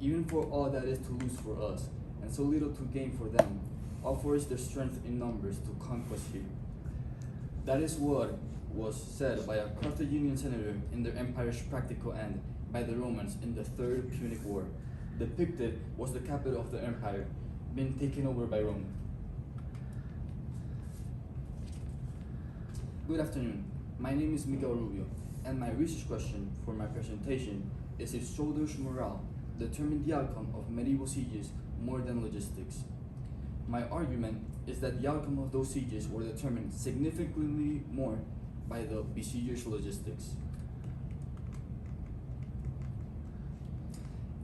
even for all that is to lose for us, and so little to gain for them, all for is their strength in numbers to conquest here. That is what was said by a Carthaginian senator in their empire's practical end, by the Romans in the Third Punic War. Depicted was the capital of the empire, being taken over by Rome. Good afternoon, my name is Miguel Rubio, and my research question for my presentation is if soldiers' morale determined the outcome of medieval sieges more than logistics. My argument is that the outcome of those sieges were determined significantly more by the besiegers' logistics.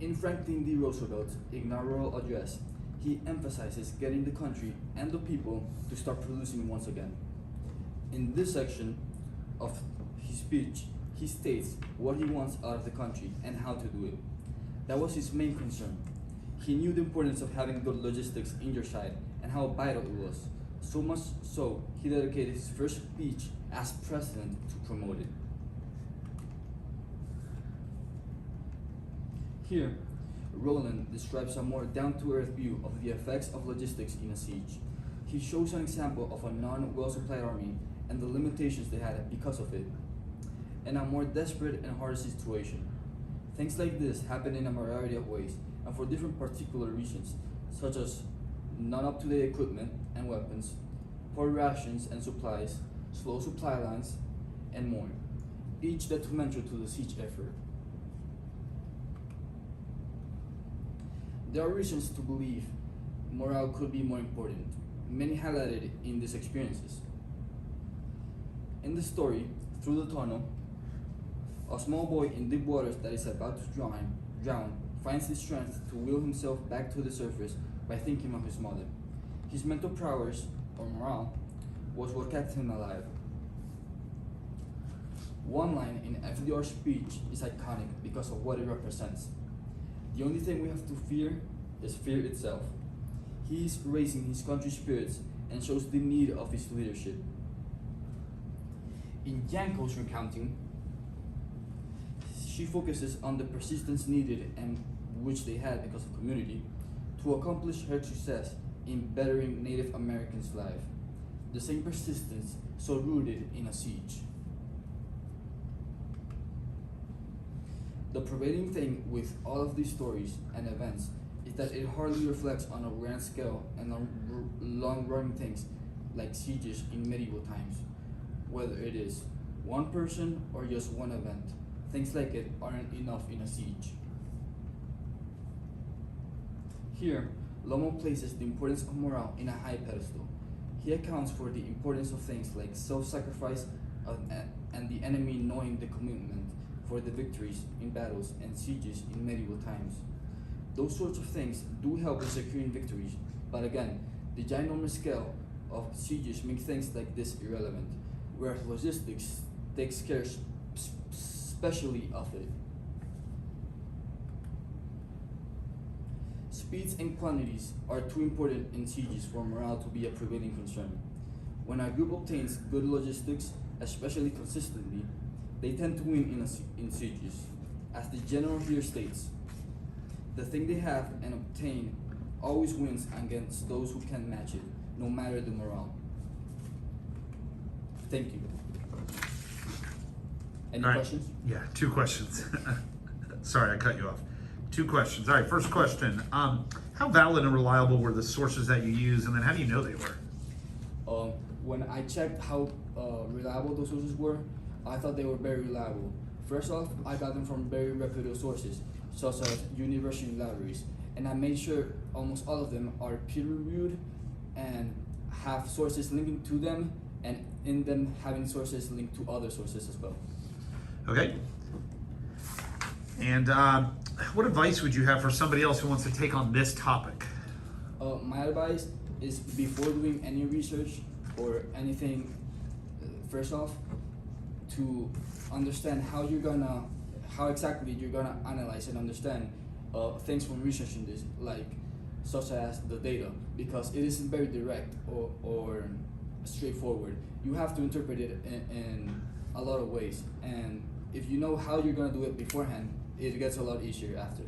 In Franklin D. Roosevelt's inaugural address, he emphasizes getting the country and the people to start producing once again. In this section of his speech, he states what he wants out of the country and how to do it. That was his main concern. He knew the importance of having good logistics in your side and how vital it was. So much so, he dedicated his first speech as president to promote it. Here, Roland describes a more down-to-earth view of the effects of logistics in a siege. He shows an example of a non-well-supplied army and the limitations they had because of it, and a more desperate and harder situation. Things like this happen in a variety of ways and for different particular reasons, such as non-up-to-date equipment and weapons, poor rations and supplies, slow supply lines, and more, each detrimental to the siege effort. There are reasons to believe morale could be more important, many highlighted in these experiences. In the story, Through the Tunnel, a small boy in deep waters that is about to drown finds the strength to will himself back to the surface by thinking of his mother. His mental prowess, or morale, was what kept him alive. One line in FDR's speech is iconic because of what it represents. The only thing we have to fear is fear itself. He is raising his country's spirits and shows the need of his leadership. In Yanko's recounting, she focuses on the persistence needed and which they had because of community to accomplish her success in bettering Native Americans' life. The same persistence so rooted in a siege. The prevailing thing with all of these stories and events is that it hardly reflects on a grand scale and on long-running things like sieges in medieval times, whether it is one person or just one event. Things like it aren't enough in a siege. Here, Lomo places the importance of morale in a high pedestal. He accounts for the importance of things like self-sacrifice and the enemy knowing the commitment for the victories in battles and sieges in medieval times. Those sorts of things do help in securing victories, but again, the ginormous scale of sieges make things like this irrelevant, whereas logistics takes care especially of it. Speeds and quantities are too important in sieges for morale to be a prevailing concern. When a group obtains good logistics, especially consistently, they tend to win in sieges. As the general here states, the thing they have and obtain always wins against those who can match it, no matter the morale. Thank you. Any All right. questions? Yeah, two questions. Sorry, I cut you off. Two questions. All right, first question. How valid and reliable were the sources that you used, and then how do you know they were? When I checked how reliable those sources were, I thought they were very reliable. First off, I got them from very reputable sources, such as university libraries, and I made sure almost all of them are peer-reviewed and have sources linking to them, and in them having sources linked to other sources as well. Okay. And what advice would you have for somebody else who wants to take on this topic? My advice is before doing any research or anything, first off, to understand how exactly you're gonna analyze and understand things from researching this, like such as the data, because it isn't very direct or straightforward. You have to interpret it in a lot of ways, and if you know how you're gonna do it beforehand, it gets a lot easier after.